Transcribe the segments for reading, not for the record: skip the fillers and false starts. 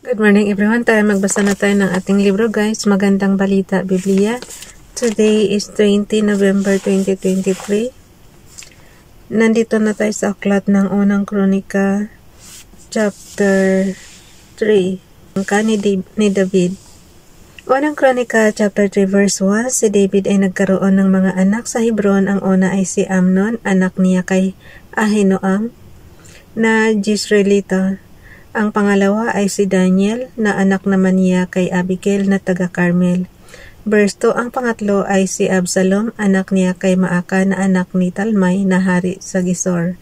Good morning everyone. Magbasa na tayo ng ating libro guys. Magandang Balita, Biblia. Today is 20 November 2023. Nandito na tayo sa aklat ng unang kronika, chapter 3. Angka ni David. Unang kronika, chapter 3 verse 1. Si David ay nagkaroon ng mga anak sa Hebron. Ang una ay si Amnon, anak niya kay Ahinoam na Jezreelita. Ang pangalawa ay si Daniel na anak naman niya kay Abigail na taga Carmel. Verse 2, ang pangatlo ay si Absalom, anak niya kay Maaka na anak ni Talmai na hari sa Gesur.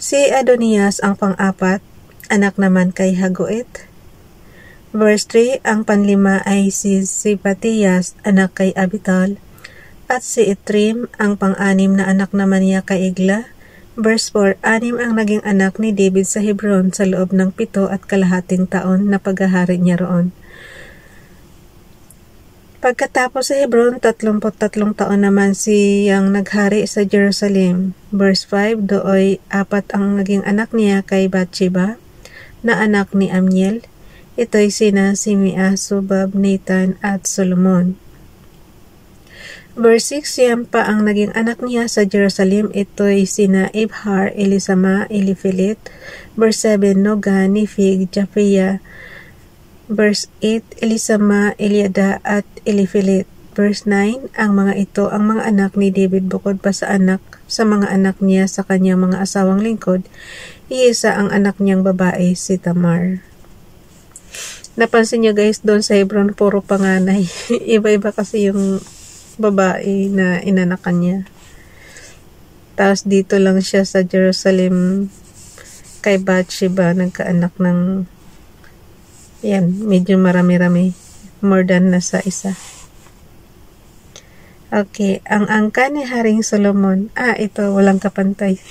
Si Adonias ang pang-apat, anak naman kay Hagoet. Verse 3, ang panlima ay si Sipatias, anak kay Abital. At si Itrim, ang pang-anim na anak naman niya kay Igla. Verse 4, anim ang naging anak ni David sa Hebron sa loob ng 7.5 taon na paghahari niya roon. Pagkatapos sa Hebron, 33 taon naman siyang naghari sa Jerusalem. Verse 5, dooy 4 ang naging anak niya kay Bathsheba na anak ni Ammiel. Ito'y sina Simea, Sobab, Nathan at Solomon. Verse 6, siyam pa ang naging anak niya sa Jerusalem. Ito'y sina Ibhar, Elisama, Eliphelet. Verse 7, Noga, Nifig, Japhia. Verse 8, Elisama, Eliada at Eliphelet. Verse 9, ang mga ito ang mga anak ni David bukod pa sa mga anak niya sa kanyang mga asawang lingkod. Iisa ang anak niyang babae, si Tamar. Napansin niyo guys, doon sa Hebron, puro panganay. Iba-iba kasi yung babae na inanakan niya. Tapos dito lang siya sa Jerusalem kay Bathsheba nagkaanak ng medyo marami-rami, more than nasa isa. Okay, ang angka ni Haring Solomon, ito walang kapantay.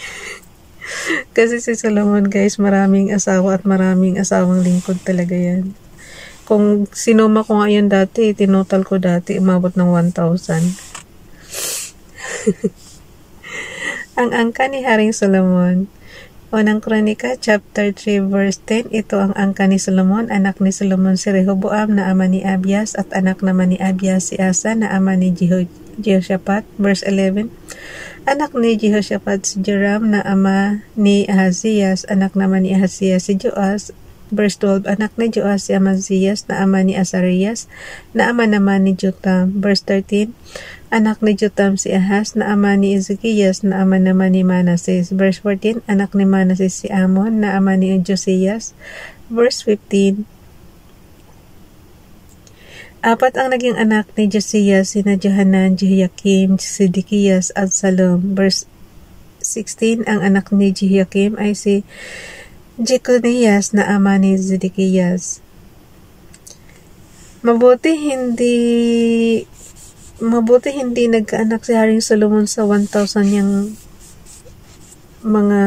Kasi si Solomon guys, maraming asawa at maraming asawang lingkod talaga yan. Kung sinuma ko ngayon dati, tinotal ko dati, umabot ng 1,000. Ang angka ni Haring Solomon. Unang kronika, chapter 3, verse 10. Ito ang angka ni Solomon. Anak ni Solomon si Rehoboam na ama ni Abias at anak naman ni Abias si Asa na ama ni Jehoshaphat. Verse 11. Anak ni Jehoshaphat si Joram na ama ni Ahazias, anak naman ni Ahazias si Joas. Verse 12, anak ni Joas si Amazias na ama ni Asarias na ama naman ni Jotam. Verse 13, anak ni Jotam si Ahaz na ama ni Ezekias na ama naman ni Manases. Verse 14, anak ni Manases si Amon na ama ni Josias. Verse 15, apat ang naging anak ni Josias, sina Johanan, Jehoiakim, Sidkias at Salom. Verse 16, ang anak ni Jehoiakim ay si Jeconias na ama ni Zedekias. Mabuti hindi nagkaanak si Haring Solomon sa 1,000 yung mga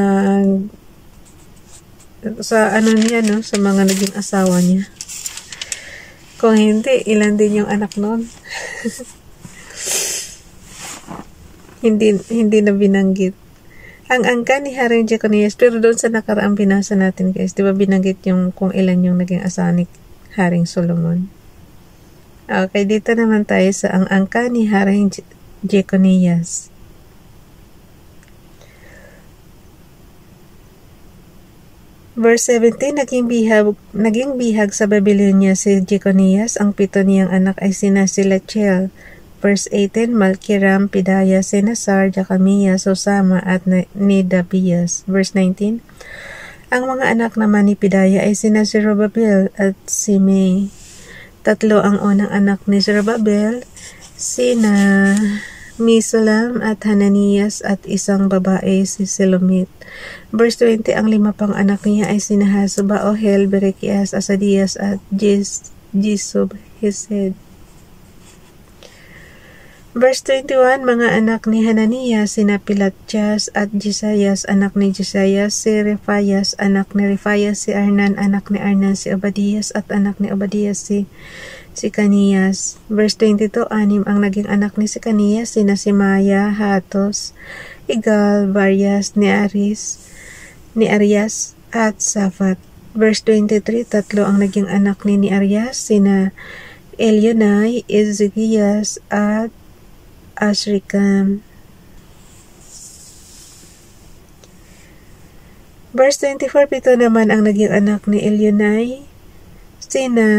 sa sa mga naging asawa niya. Kung hindi, ilan din yung anak noon? hindi na binanggit. Ang angka ni Haring Jeconias, pero doon sa nakaraang binasa natin guys, di ba binanggit yung kung ilan yung naging asawa ni Haring Solomon? Okay, dito naman tayo sa ang angka ni Haring Jeconias. Verse 17, naging bihag sa Babylonia si Jeconias. Ang 7 niyang anak ay sina Silachel. Verse 18, Malkiram, Pedaya, Senasar, Jacamia, Sosama at Nidabias. Verse 19, ang mga anak naman ni Pedaya ay sina Zerubbabel at Simei. 3 ang unang anak ni Zerubbabel, sina Mesulam at Hananias at isang babae si Selomit. Verse 20, ang 5 pang anak niya ay sina Hasuba, Ohel, Berekias, Asadias at Jisub Hesed. Verse 21, mga anak ni Hananias, sina Pilatjas at Jesayas, anak ni Jesayas, si Refayas, anak ni Refayas, si Arnan, anak ni Arnan, si Obadias, at anak ni Obadias, si Kaniyas. Verse 22, 6 ang naging anak ni si Kaniyas, sina Simaya, Hatos, Igal, Varias, ni Arias, at Safat. Verse 23, tatlo ang naging anak ni Arias, sina Elionai, Ezekias, at Azrikam. Verse 24, pito naman ang naging anak ni Elionai, sina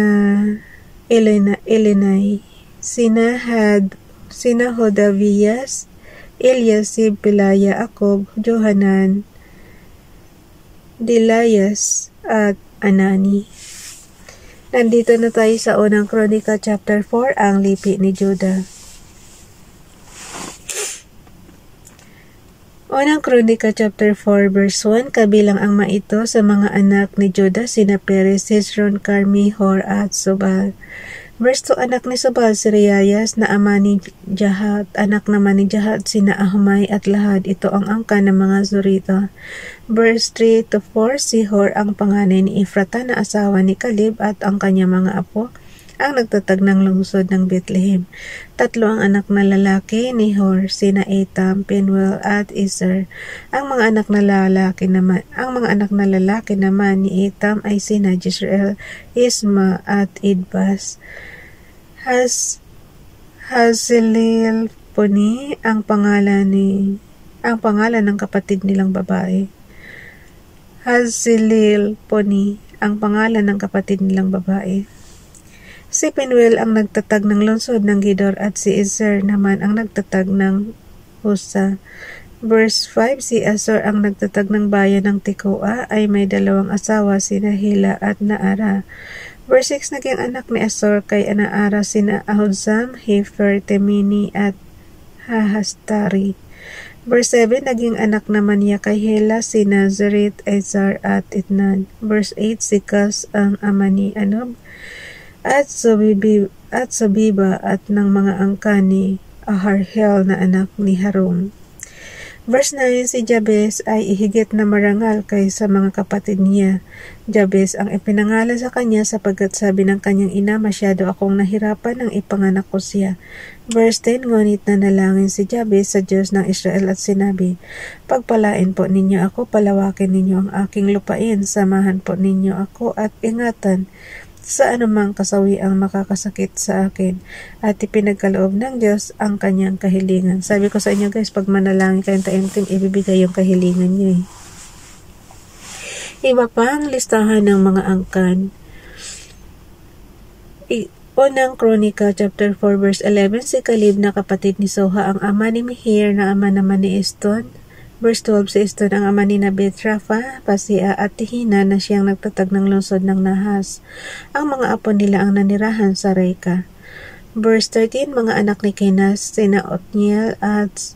Elionai, sina Hodavias, Eliasib, Pelaya, Akob, Johanan, Dilayas, at Anani. Nandito na tayo sa unang Kronika chapter 4, ang lipi ni Judah. Unang Kronika chapter 4 verse 1, kabilang ang maito sa mga anak ni Judah, sina Perez, Hezron, Carmi, Hor, at Sobal. Verse 2, anak ni Sobal si Reayas na ama ni Jahat, anak naman ni Jahat sina Ahumay at Lahad, ito ang angkan ng mga Zorita. Verse 3 to 4, si Hor ang panganay ni Efrata na asawa ni Kaleb at ang kanya mga apo ang nagtatag ng lungsod ng Bethlehem. Tatlo ang anak na lalaki ni Hor, sina Etam, Penuel, at Ezer. Ang mga anak na lalaki naman ni Etam ay sina Jezreel, Isma, at Idbas. Hazelel Poni ang pangalan ng kapatid nilang babae. Hazelel Poni ang pangalan ng kapatid nilang babae. Si Penuel ang nagtatag ng lungsod ng Gidor at si Ezer naman ang nagtatag ng Husa. Verse 5, si Azor ang nagtatag ng bayan ng Tekoa ay may dalawang asawa, sina Hila at Naara. Verse 6, naging anak ni Azor kay Naara sina Ahudzam, Hefer, Temini, at Hahastari. Verse 7, naging anak naman niya kay Hela sina Zerit, Ezar, at Itnan. Verse 8, si Kas ang ama ni Anob, at Sobiba at ng mga angka ni Aharhel na anak ni Harum. Verse 9, si Jabez ay ihigit na marangal kaysa mga kapatid niya. Jabez ang ipinangalan sa kanya sapagkat sabi ng kanyang ina, masyado akong nahirapan nang ipanganak ko siya. Verse 10, ngunit nanalangin si Jabez sa Diyos ng Israel at sinabi, pagpalain po ninyo ako, palawakin ninyo ang aking lupain, samahan po ninyo ako at ingatan sa anumang kasawi ang makakasakit sa akin, at ipinagkaloob ng Diyos ang kanyang kahilingan. Sabi ko sa inyo guys, pag manalangin kayong taimtim, ibibigay yung kahilingan nyo Iba pa ang listahan ng mga angkan. Unang Kronika chapter 4 verse 11, si Kalib na kapatid ni Soha ang ama ni Mihir na ama naman ni Eston. Verse 12, si Eston ang ama ni Betrafa, Pasia, at Tehina na siyang nagtatag ng lungsod ng Nahas. Ang mga apo nila ang nanirahan sa Reka. Verse 13, mga anak ni Kenas, sina Otniel at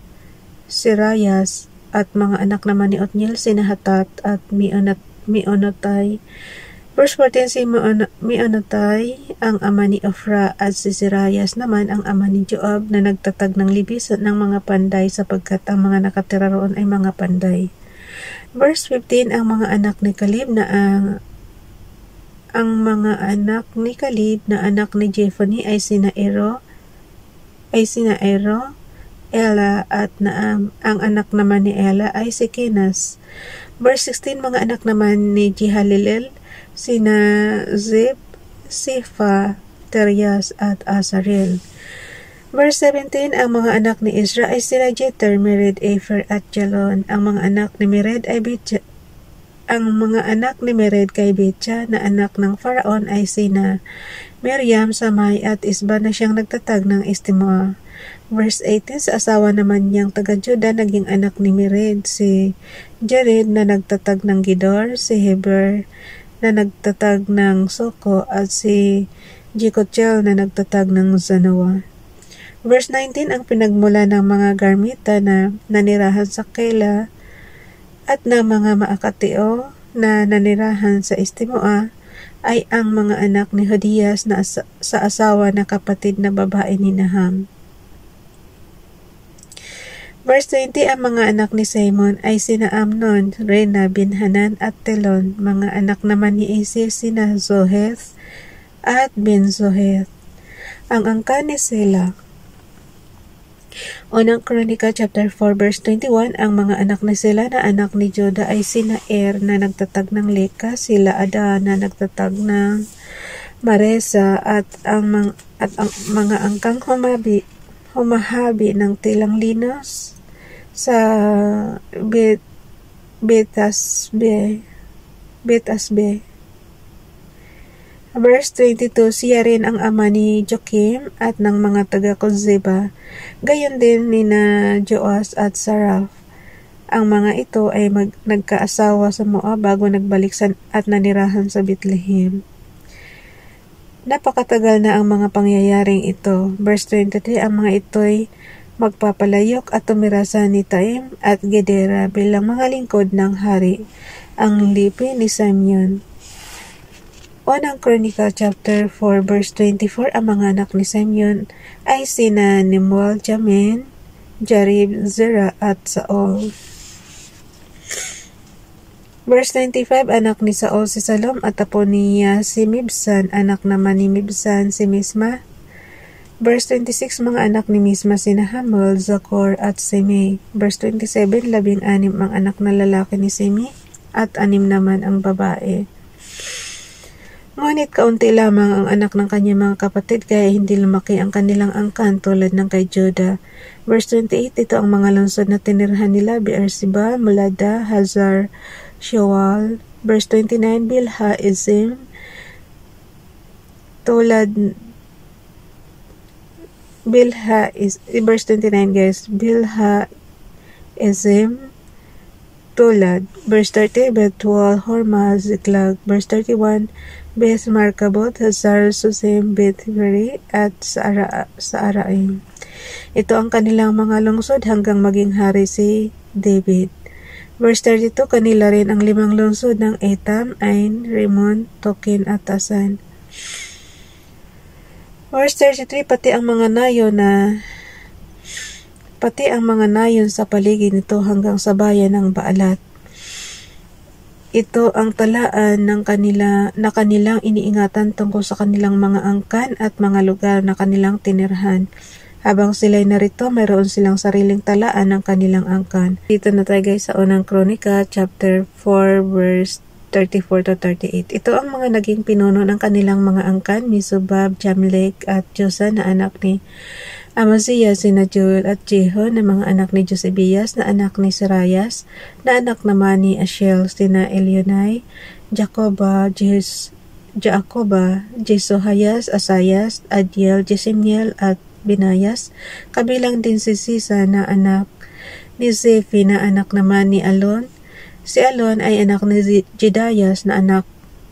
Sirayas, at mga anak naman ni Otniel, sina Hatat at Mionotay. Verse 14, si Mionotay ang ama ni Ofra, at si Sirayas naman ang ama ni Joab na nagtatag ng libis ng mga panday sapagkat ang mga nakatira roon ay mga panday. Verse 15, ang mga anak ni Kalib na anak ni Jephone ay sina Ero, Ela, at Naam. Ang anak naman ni Ela ay si Kenas. Verse 16, mga anak naman ni Jehalelel, sina Zeb, Sifa, Terias, at Azarel. Verse 17, ang mga anak ni Ezra ay sina Jeter, Mered, Efer, at Jalon. Ang mga anak ni Mered kay Betcha na anak ng Faraon ay sina Miriam, Samay, at Isba na siyang nagtatag ng Estimoa. Verse 18, sa asawa naman niyang taga-Juda, naging anak ni Mered, si Jared na nagtatag ng Gidor, si Heber na nagtatag ng Soko, at si Jekochel na nagtatag ng Zanoa. Verse 19, ang pinagmula ng mga Garmita na nanirahan sa Kela at ng mga Maakateo na nanirahan sa Estimoa ay ang mga anak ni Hodias na sa asawa na kapatid na babae ni Naham. Verse 20, ang mga anak ni Simon ay sina Amnon, Rena, Binhanan, at Telon. Mga anak naman ni Isir sina Zoheth at Ben Zoheth. Ang angkan ni Sela. Unang Kronika chapter 4 verse 21, ang mga anak na sila na anak ni Juda ay sina na nagtatag ng Leka, sila Ada na nagtatag ng Maresa at ang mga angkang humahabi ng tilang linos sa Betasbe. Verse 22, siya rin ang ama ni Joachim at ng mga taga-Kozeba, gayon din ni na Joas at Saraf. Ang mga ito ay nagkaasawa sa Moab bago nagbalik at nanirahan sa Bethlehem. Napakatagal na ang mga pangyayaring ito. Verse 23, ang mga ito'y magpapalayok at tumira sa Netaim at Gedera bilang mga lingkod ng hari, ang lipi ni Simeon. Unang Kronika chapter 4 verse 24, ang mga anak ni Simeon ay sina Nemuel, Jamin, Jarib, Zerah at Saul. Verse 95, anak ni Saul si Salom at apo niya si Mibsan, anak naman ni Mibsan si Misma. Verse 26, mga anak ni Misma sina Hamul, Zakor at Simei. Verse 27, 16 ang anak na lalaki ni Simei at 6 naman ang babae. Ngunit kaunti lamang ang anak ng kanyang mga kapatid kaya hindi lumaki ang kanilang angkan tulad ng kay Juda. Verse 28, ito ang mga lungsod na tinirhan nila, Beersheba, Molada, Hazar, Shoal. Verse 29, Bilha, Ezim, verse 29 guys, Bilha, Ezim, Tulad. Verse 30, Bethuel, Horma, Ziklag. Verse 31, Beth Markabot, Hazar, Susim, Beth-Beri, at Saaraim. Ito ang kanilang mga lungsod hanggang maging hari si David. Verse 32, kanila rin ang 5 lungsod ng Etam, Ain, Rimon, Tokin, at Asan. Verse 33, pati ang mga nayon sa paligid nito hanggang sa bayan ng Baalat. Ito ang talaan na kanilang iniingatan tungkol sa kanilang mga angkan at mga lugar na kanilang tinirhan. Habang sila'y narito, mayroon silang sariling talaan ng kanilang angkan. Dito na tayo guys sa unang Kronika, chapter 4, verse 34 to 38. Ito ang mga naging pinuno ng kanilang mga angkan, Misubab, Jamlek at Josa na anak ni Amaziah, sina Joel at Jeho na mga anak ni Josebias na anak ni Serayas, na anak naman ni Ashel, sina Elionai, Jacoba, Jesohayas, Asayas, Adiel, Jesimiel at Binayas, kabilang din si Sisa na anak ni Zephi na anak naman ni Alon. Si Alon ay anak ni Jedayas na anak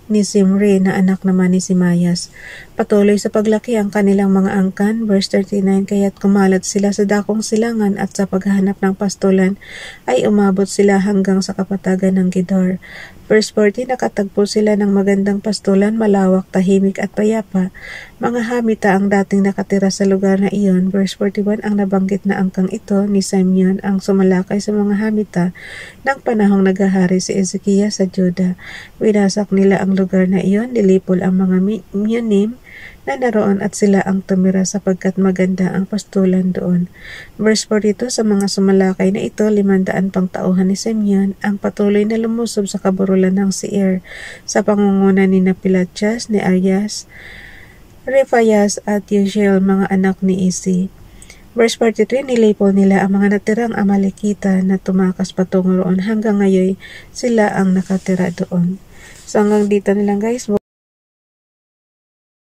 ni Zimri na anak naman ni Simayas. Patuloy sa paglaki ang kanilang mga angkan. Verse 39, kaya't kumalat sila sa dakong silangan at sa paghahanap ng pastulan ay umabot sila hanggang sa kapatagan ng Gedor. Verse 40, nakatagpo sila ng magandang pastulan, malawak, tahimik at payapa. Mga Hamita ang dating nakatira sa lugar na iyon. Verse 41, ang nabanggit na angkang ito ni Simeon ang sumalakay sa mga Hamita ng panahong naghahari si Ezekiah sa Juda. Winasak nila ang lugar na iyon, nilipol ang mga Myonim na naroon at sila ang tumira sapagkat maganda ang pastulan doon. Verse 42, sa mga sumalakay na ito, 500 pang tauhan ni Simeon ang patuloy na lumusob sa kaburulan ng Seir sa pangunguna ni Napilatias, ni Arias, Refayas at Yushiel, mga anak ni Isi. Verse 43, nilipol nila ang mga natirang Amalekita na tumakas patungo roon hanggang ngayon sila ang nakatira doon. So hanggang dito na lang guys.